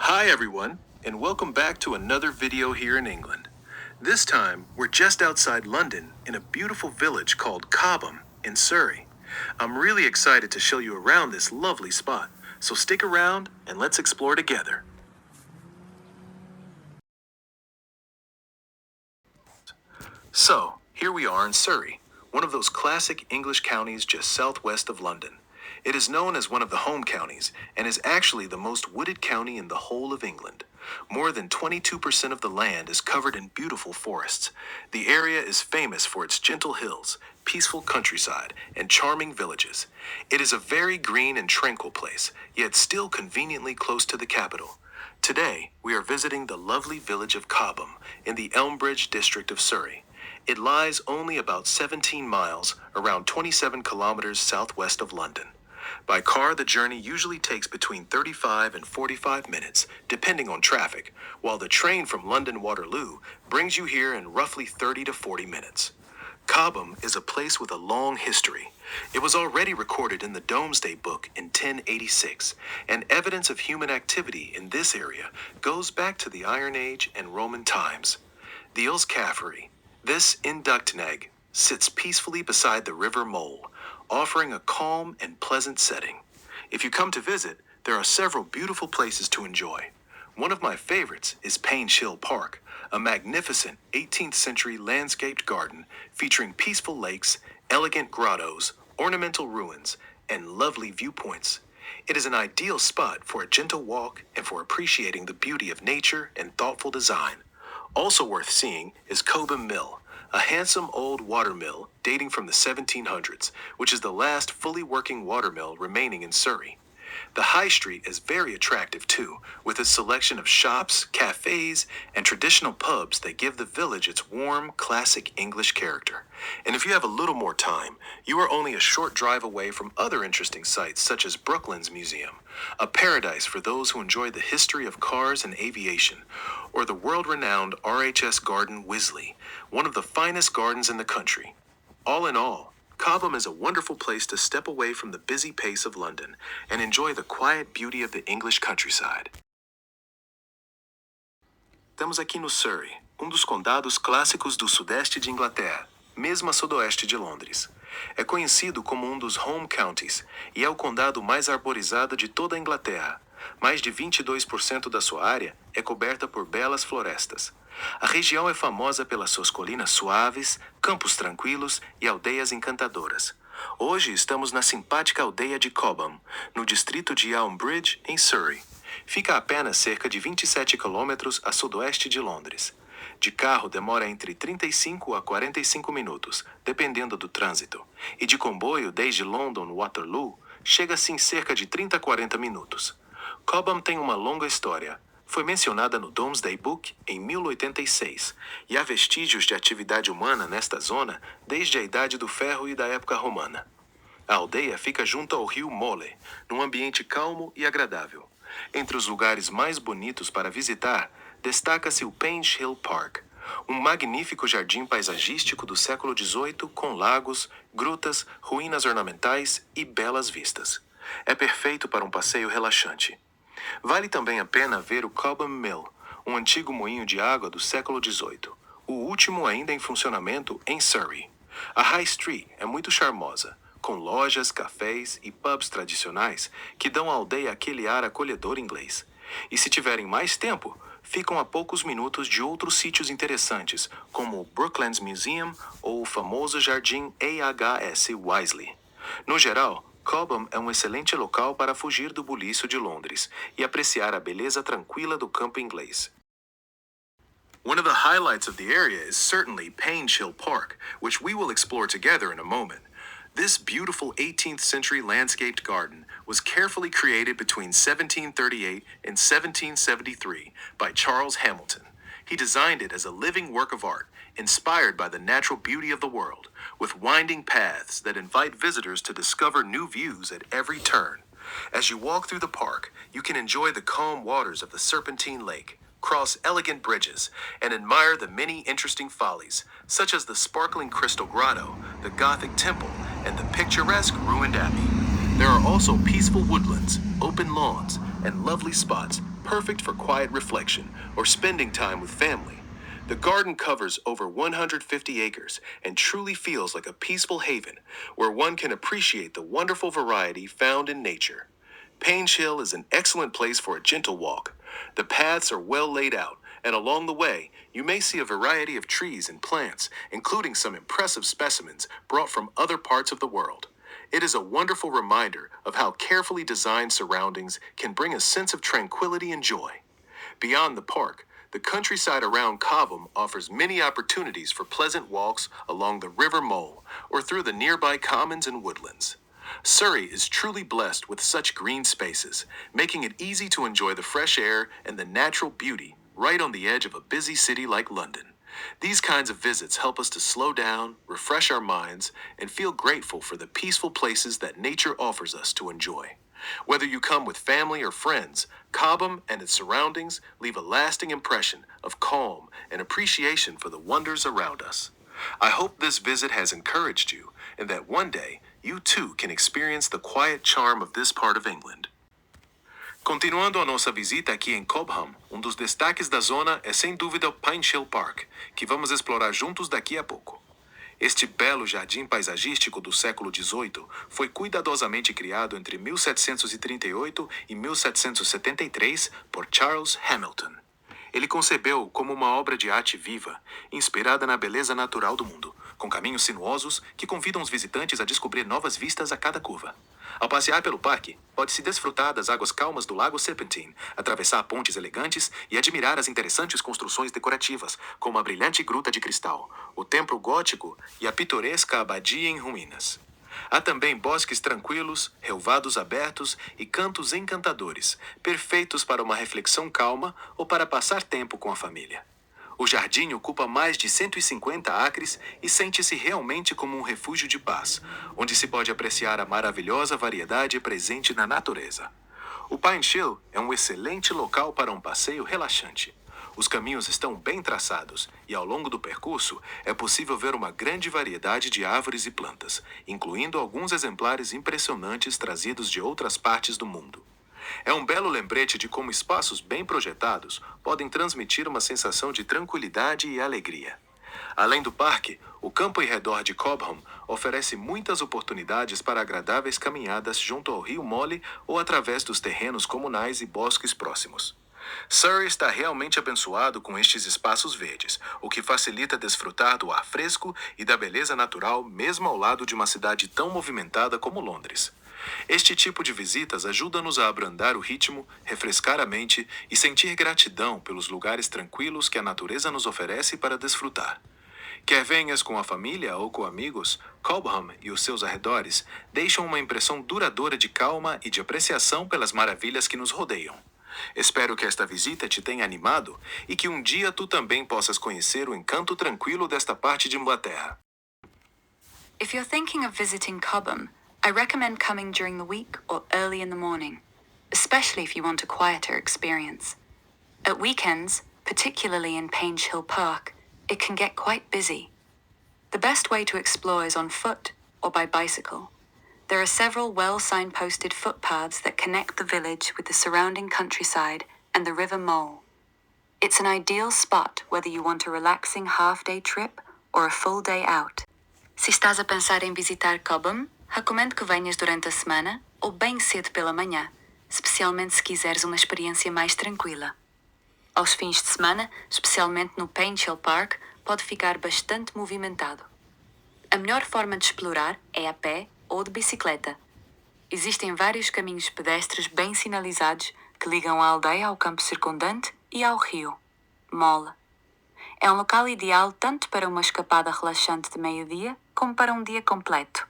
Hi everyone, and welcome back to another video here in England. This time, we're just outside London in a beautiful village called Cobham in Surrey. I'm really excited to show you around this lovely spot, so stick around and let's explore together. So, here we are in Surrey, one of those classic English counties just southwest of London. It is known as one of the home counties and is actually the most wooded county in the whole of England. More than 22% of the land is covered in beautiful forests. The area is famous for its gentle hills, peaceful countryside, and charming villages. It is a very green and tranquil place, yet still conveniently close to the capital. Today, we are visiting the lovely village of Cobham in the Elmbridge district of Surrey. It lies only about 17 miles, around 27 kilometers southwest of London. By car, the journey usually takes between 35 and 45 minutes, depending on traffic, while the train from London Waterloo brings you here in roughly 30 to 40 minutes. Cobham is a place with a long history. It was already recorded in the Domesday Book in 1086, and evidence of human activity in this area goes back to the Iron Age and Roman times. The Earl's Caffrey, this Inductneg, sits peacefully beside the River Mole, offering a calm and pleasant setting. If you come to visit, there are several beautiful places to enjoy. One of my favorites is Painshill Park, a magnificent 18th century landscaped garden featuring peaceful lakes, elegant grottos, ornamental ruins, and lovely viewpoints. It is an ideal spot for a gentle walk and for appreciating the beauty of nature and thoughtful design. Also worth seeing is Cobham Mill, a handsome old watermill dating from the 1700s, which is the last fully working watermill remaining in Surrey. The High Street is very attractive too, with its selection of shops, cafes, and traditional pubs that give the village its warm, classic English character. And if you have a little more time, you are only a short drive away from other interesting sites such as Brooklands Museum, a paradise for those who enjoy the history of cars and aviation, or the world-renowned RHS Garden Wisley, one of the finest gardens in the country. All in all, Cobham is a wonderful place to step away from the busy pace of London and enjoy the quiet beauty of the English countryside. Estamos aqui no Surrey, dos condados clássicos do sudeste de Inglaterra, mesmo a sudoeste de Londres. É conhecido como dos home counties e é o condado mais arborizado de toda a Inglaterra. Mais de 22% da sua área é coberta por belas florestas. A região é famosa pelas suas colinas suaves, campos tranquilos e aldeias encantadoras. Hoje estamos na simpática aldeia de Cobham, no distrito de Alberic, em Surrey. Fica a apenas cerca de 27 quilômetros a sudoeste de Londres. De carro demora entre 35 a 45 minutos, dependendo do trânsito. E de comboio desde London Waterloo, chega-se em cerca de 30 a 40 minutos. Cobham tem uma longa história. Foi mencionada no Domesday Book em 1086, e há vestígios de atividade humana nesta zona desde a Idade do Ferro e da época romana. A aldeia fica junto ao rio Mole, num ambiente calmo e agradável. Entre os lugares mais bonitos para visitar, destaca-se o Painshill Park, um magnífico jardim paisagístico do século XVIII com lagos, grutas, ruínas ornamentais e belas vistas. É perfeito para um passeio relaxante. Vale também a pena ver o Cobham Mill, um antigo moinho de água do século XVIII, o último ainda em funcionamento em Surrey. A High Street é muito charmosa, com lojas, cafés e pubs tradicionais que dão à aldeia aquele ar acolhedor inglês. E se tiverem mais tempo, ficam a poucos minutos de outros sítios interessantes, como o Brooklands Museum ou o famoso jardim AHS Wisley. No geral, Cobham é um excelente local para fugir do buliço de Londres e apreciar a beleza tranquila do campo inglês. One of the highlights of the area is certainly Painshill Park, which we will explore together in a moment. This beautiful 18th century landscaped garden was carefully created between 1738 and 1773 by Charles Hamilton. He designed it as a living work of art, inspired by the natural beauty of the world, with winding paths that invite visitors to discover new views at every turn. As you walk through the park, you can enjoy the calm waters of the Serpentine Lake, cross elegant bridges, and admire the many interesting follies, such as the sparkling crystal grotto, the Gothic temple, and the picturesque ruined abbey. There are also peaceful woodlands, open lawns, and lovely spots perfect for quiet reflection or spending time with family. The garden covers over 150 acres and truly feels like a peaceful haven where one can appreciate the wonderful variety found in nature. Painshill is an excellent place for a gentle walk. The paths are well laid out, and along the way, you may see a variety of trees and plants, including some impressive specimens brought from other parts of the world. It is a wonderful reminder of how carefully designed surroundings can bring a sense of tranquility and joy. Beyond the park, the countryside around Cobham offers many opportunities for pleasant walks along the River Mole or through the nearby commons and woodlands. Surrey is truly blessed with such green spaces, making it easy to enjoy the fresh air and the natural beauty right on the edge of a busy city like London. These kinds of visits help us to slow down, refresh our minds, and feel grateful for the peaceful places that nature offers us to enjoy. Whether you come with family or friends, Cobham and its surroundings leave a lasting impression of calm and appreciation for the wonders around us. I hope this visit has encouraged you and that one day you too can experience the quiet charm of this part of England. Continuando a nossa visita aqui em Cobham, dos destaques da zona é sem dúvida o Painshill Park, que vamos explorar juntos daqui a pouco. Este belo jardim paisagístico do século XVIII foi cuidadosamente criado entre 1738 e 1773 por Charles Hamilton. Ele concebeu-o como uma obra de arte viva, inspirada na beleza natural do mundo, com caminhos sinuosos que convidam os visitantes a descobrir novas vistas a cada curva. Ao passear pelo parque, pode-se desfrutar das águas calmas do Lago Serpentine, atravessar pontes elegantes e admirar as interessantes construções decorativas, como a brilhante Gruta de Cristal, o Templo Gótico e a pitoresca Abadia em ruínas. Há também bosques tranquilos, relvados abertos e cantos encantadores, perfeitos para uma reflexão calma ou para passar tempo com a família. O jardim ocupa mais de 150 acres e sente-se realmente como um refúgio de paz, onde se pode apreciar a maravilhosa variedade presente na natureza. O Painshill é um excelente local para um passeio relaxante. Os caminhos estão bem traçados e, ao longo do percurso, é possível ver uma grande variedade de árvores e plantas, incluindo alguns exemplares impressionantes trazidos de outras partes do mundo. É um belo lembrete de como espaços bem projetados podem transmitir uma sensação de tranquilidade e alegria. Além do parque, o campo em redor de Cobham oferece muitas oportunidades para agradáveis caminhadas junto ao rio Mole ou através dos terrenos comunais e bosques próximos. Surrey está realmente abençoado com estes espaços verdes, o que facilita desfrutar do ar fresco e da beleza natural mesmo ao lado de uma cidade tão movimentada como Londres. Este tipo de visitas ajuda-nos a abrandar o ritmo, refrescar a mente e sentir gratidão pelos lugares tranquilos que a natureza nos oferece para desfrutar. Quer venhas com a família ou com amigos, Cobham e os seus arredores deixam uma impressão duradoura de calma e de apreciação pelas maravilhas que nos rodeiam. Espero que esta visita te tenha animado e que um dia tu também possas conhecer o encanto tranquilo desta parte de Inglaterra. If you're thinking of visiting Cobham, I recommend coming during the week or early in the morning, especially if you want a quieter experience. At weekends, particularly in Painshill Park, it can get quite busy. The best way to explore is on foot or by bicycle. There are several well-signposted footpaths that connect the village with the surrounding countryside and the River Mole. It's an ideal spot whether you want a relaxing half-day trip or a full day out. Se estás a pensar em visitar Cobham, recomendo que venhas durante a semana ou bem cedo pela manhã, especialmente se quiseres uma experiência mais tranquila. Aos fins de semana, especialmente no Painshill Park, pode ficar bastante movimentado. A melhor forma de explorar é a pé ou de bicicleta. Existem vários caminhos pedestres bem sinalizados que ligam a aldeia ao campo circundante e ao rio Mole. É um local ideal tanto para uma escapada relaxante de meio-dia como para um dia completo.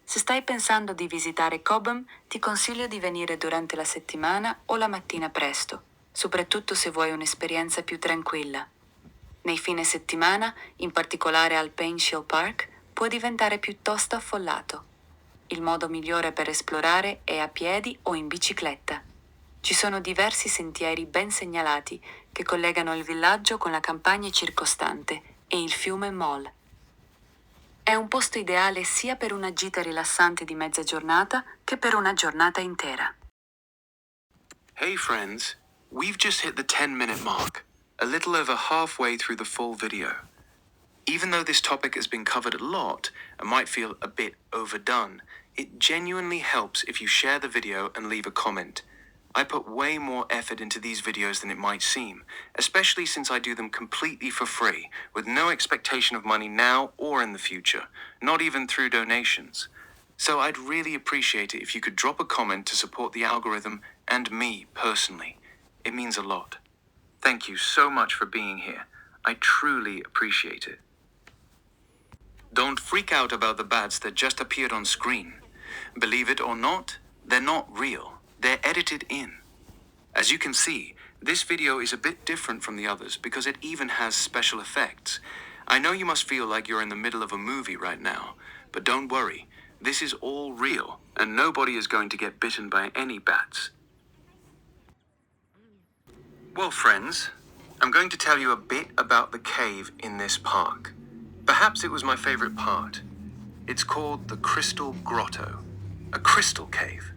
Se stai pensando di visitare Cobham, ti consiglio di venire durante la settimana o la mattina presto, soprattutto se vuoi un'esperienza più tranquilla. Nei fine settimana, in particolare al Painshill Park, può diventare piuttosto affollato. Il modo migliore per esplorare è a piedi o in bicicletta. Ci sono diversi sentieri ben segnalati che collegano il villaggio con la campagna circostante e il fiume Mole. È un posto ideale sia per una gita rilassante di mezza giornata che per una giornata intera. Hey friends, we've just hit the 10-minute mark, a little over halfway through the full video. Even though this topic has been covered a lot and might feel a bit overdone, it genuinely helps if you share the video and leave a comment. I put way more effort into these videos than it might seem, especially since I do them completely for free, with no expectation of money now or in the future, not even through donations. So I'd really appreciate it if you could drop a comment to support the algorithm and me personally. It means a lot. Thank you so much for being here. I truly appreciate it. Don't freak out about the bats that just appeared on screen. Believe it or not, they're not real. They're edited in. As you can see, this video is a bit different from the others because it even has special effects. I know you must feel like you're in the middle of a movie right now, but don't worry. This is all real, and nobody is going to get bitten by any bats. Well, friends, I'm going to tell you a bit about the cave in this park. Perhaps it was my favorite part. It's called the Crystal Grotto, a crystal cave.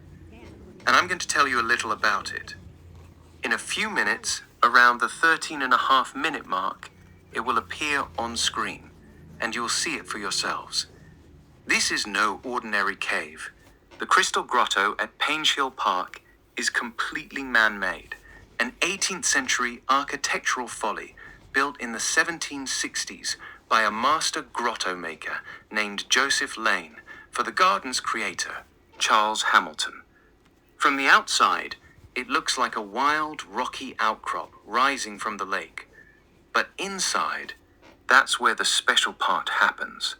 And I'm going to tell you a little about it. In a few minutes, around the 13.5-minute mark, it will appear on screen, and you'll see it for yourselves. This is no ordinary cave. The Crystal Grotto at Painshill Park is completely man-made, an 18th century architectural folly built in the 1760s by a master grotto maker named Joseph Lane for the garden's creator, Charles Hamilton. From the outside, it looks like a wild, rocky outcrop rising from the lake. But inside, that's where the special part happens.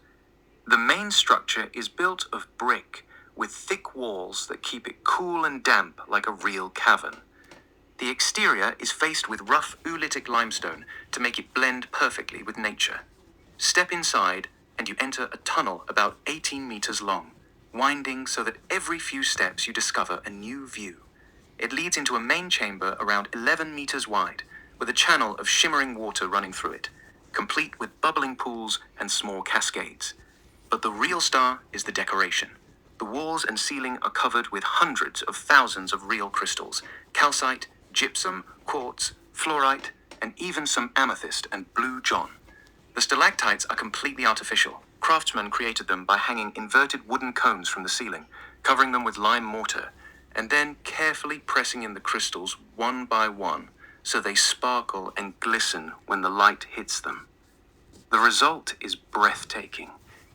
The main structure is built of brick with thick walls that keep it cool and damp like a real cavern. The exterior is faced with rough oolitic limestone to make it blend perfectly with nature. Step inside and you enter a tunnel about 18 meters long, winding so that every few steps you discover a new view. It leads into a main chamber around 11 meters wide, with a channel of shimmering water running through it, complete with bubbling pools and small cascades. But the real star is the decoration. The walls and ceiling are covered with hundreds of thousands of real crystals, calcite, gypsum, quartz, fluorite, and even some amethyst and blue john. The stalactites are completely artificial. Craftsmen created them by hanging inverted wooden cones from the ceiling, covering them with lime mortar, and then carefully pressing in the crystals one by one so they sparkle and glisten when the light hits them. The result is breathtaking.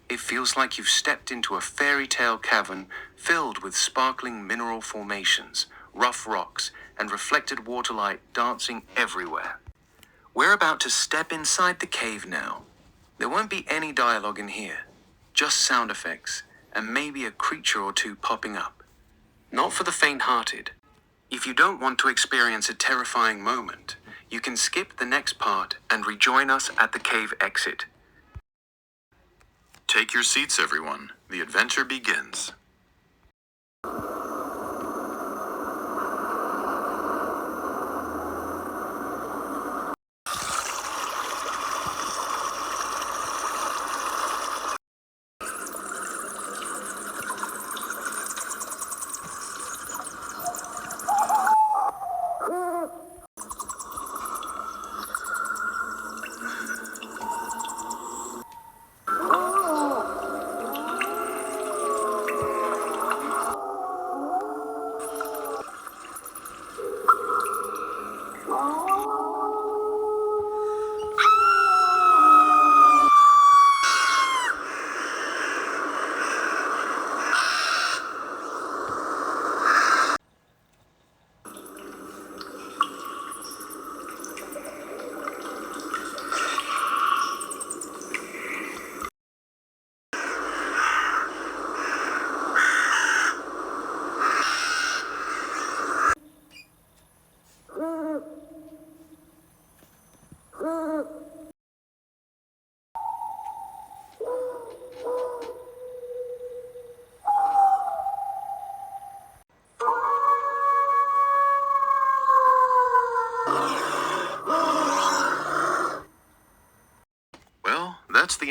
It feels like you've stepped into a fairy tale cavern filled with sparkling mineral formations, rough rocks, and reflected waterlight dancing everywhere. We're about to step inside the cave now. There won't be any dialogue in here, just sound effects, and maybe a creature or two popping up. Not for the faint-hearted. If you don't want to experience a terrifying moment, you can skip the next part and rejoin us at the cave exit. Take your seats, everyone. The adventure begins.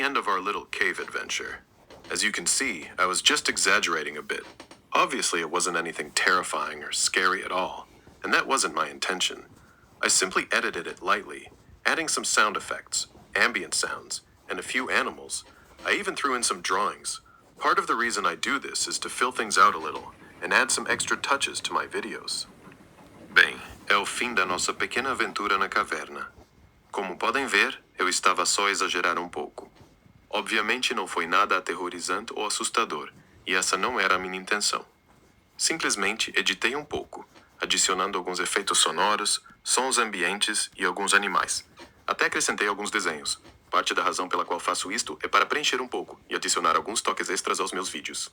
end of our little cave adventure. As you can see, I was just exaggerating a bit. Obviously, it wasn't anything terrifying or scary at all, and that wasn't my intention. I simply edited it lightly, adding some sound effects, ambient sounds, and a few animals. I even threw in some drawings. Part of the reason I do this is to fill things out a little and add some extra touches to my videos. Bem, é o fim da nossa pequena aventura na caverna. Como podem ver, eu estava só a exagerar um pouco. Obviamente não foi nada aterrorizante ou assustador, e essa não era a minha intenção. Simplesmente editei um pouco, adicionando alguns efeitos sonoros, sons ambientes e alguns animais. Até acrescentei alguns desenhos. Parte da razão pela qual faço isto é para preencher um pouco e adicionar alguns toques extras aos meus vídeos.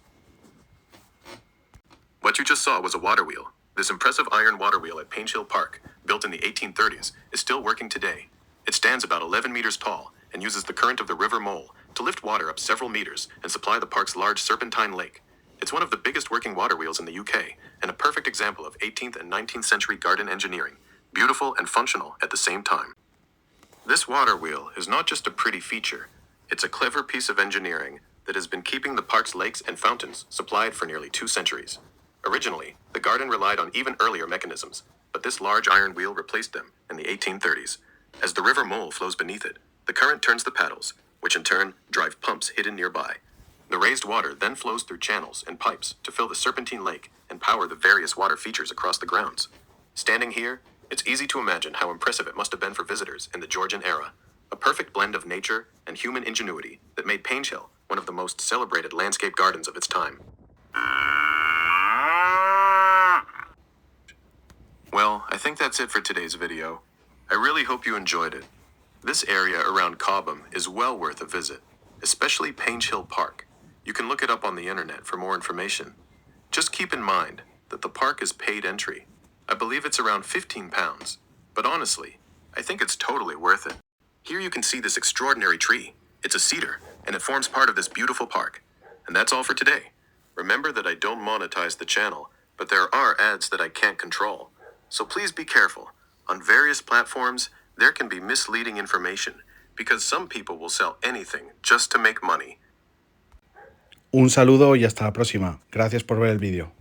What you just saw was a water wheel. This impressive iron water wheel at Painshill Park, built in the 1830s, is still working today. It stands about 11 meters tall and uses the current of the River Mole to lift water up several meters and supply the park's large serpentine lake. It's one of the biggest working water wheels in the UK and a perfect example of 18th and 19th century garden engineering, beautiful and functional at the same time. This water wheel is not just a pretty feature, it's a clever piece of engineering that has been keeping the park's lakes and fountains supplied for nearly 2 centuries. Originally, the garden relied on even earlier mechanisms, but this large iron wheel replaced them in the 1830s. As the River Mole flows beneath it, the current turns the paddles, which in turn drive pumps hidden nearby. The raised water then flows through channels and pipes to fill the serpentine lake and power the various water features across the grounds. Standing here, it's easy to imagine how impressive it must have been for visitors in the Georgian era. A perfect blend of nature and human ingenuity that made Painshill one of the most celebrated landscape gardens of its time. Well, I think that's it for today's video. I really hope you enjoyed it. This area around Cobham is well worth a visit, especially Painshill Park. You can look it up on the internet for more information. Just keep in mind that the park is paid entry. I believe it's around £15, but honestly, I think it's totally worth it. Here you can see this extraordinary tree. It's a cedar, and it forms part of this beautiful park. And that's all for today. Remember that I don't monetize the channel, but there are ads that I can't control. So please be careful. On various platforms, there can be misleading information, because some people will sell anything just to make money. Un saludo y hasta la próxima. Gracias por ver el vídeo.